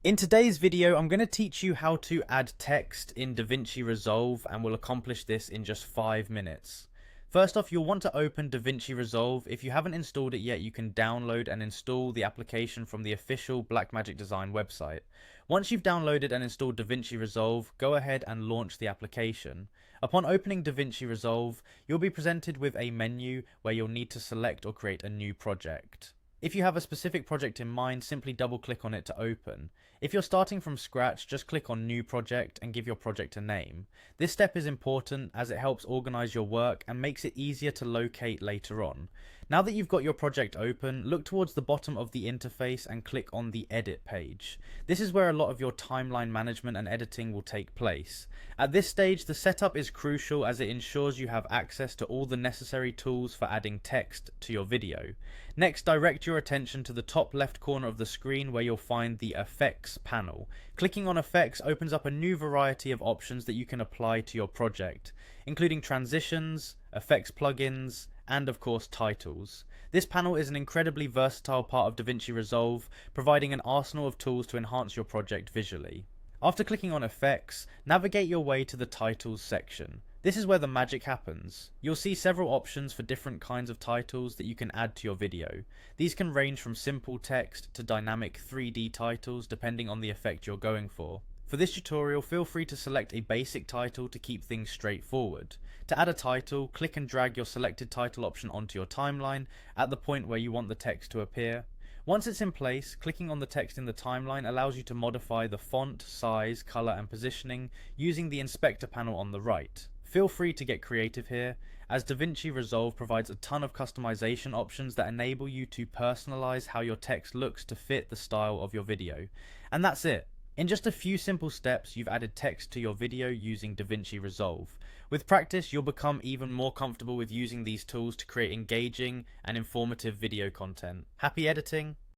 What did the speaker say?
In today's video, I'm going to teach you how to add text in Davinci Resolve, and we'll accomplish this in just 5 minutes. First off, you'll want to open Davinci Resolve. If you haven't installed it yet, you can download and install the application from the official Blackmagic Design website. Once you've downloaded and installed Davinci Resolve, go ahead and launch the application. Upon opening Davinci Resolve, you'll be presented with a menu where you'll need to select or create a new project. If you have a specific project in mind, simply double click on it to open. If you're starting from scratch, just click on New Project and give your project a name. This step is important as it helps organize your work and makes it easier to locate later on. Now that you've got your project open, look towards the bottom of the interface and click on the Edit page. This is where a lot of your timeline management and editing will take place. At this stage, the setup is crucial as it ensures you have access to all the necessary tools for adding text to your video. Next, direct your attention to the top left corner of the screen where you'll find the Effects panel. Clicking on Effects opens up a new variety of options that you can apply to your project, including transitions, effects plugins, and of course titles. This panel is an incredibly versatile part of Davinci Resolve, providing an arsenal of tools to enhance your project visually. After clicking on Effects, navigate your way to the Titles section. This is where the magic happens. You'll see several options for different kinds of titles that you can add to your video. These can range from simple text to dynamic 3D titles depending on the effect you're going for. For this tutorial, feel free to select a basic title to keep things straightforward. To add a title, click and drag your selected title option onto your timeline at the point where you want the text to appear. Once it's in place, clicking on the text in the timeline allows you to modify the font, size, color, and positioning using the inspector panel on the right. Feel free to get creative here, as Davinci Resolve provides a ton of customization options that enable you to personalize how your text looks to fit the style of your video. And that's it. In just a few simple steps, you've added text to your video using Davinci Resolve. With practice, you'll become even more comfortable with using these tools to create engaging and informative video content. Happy editing!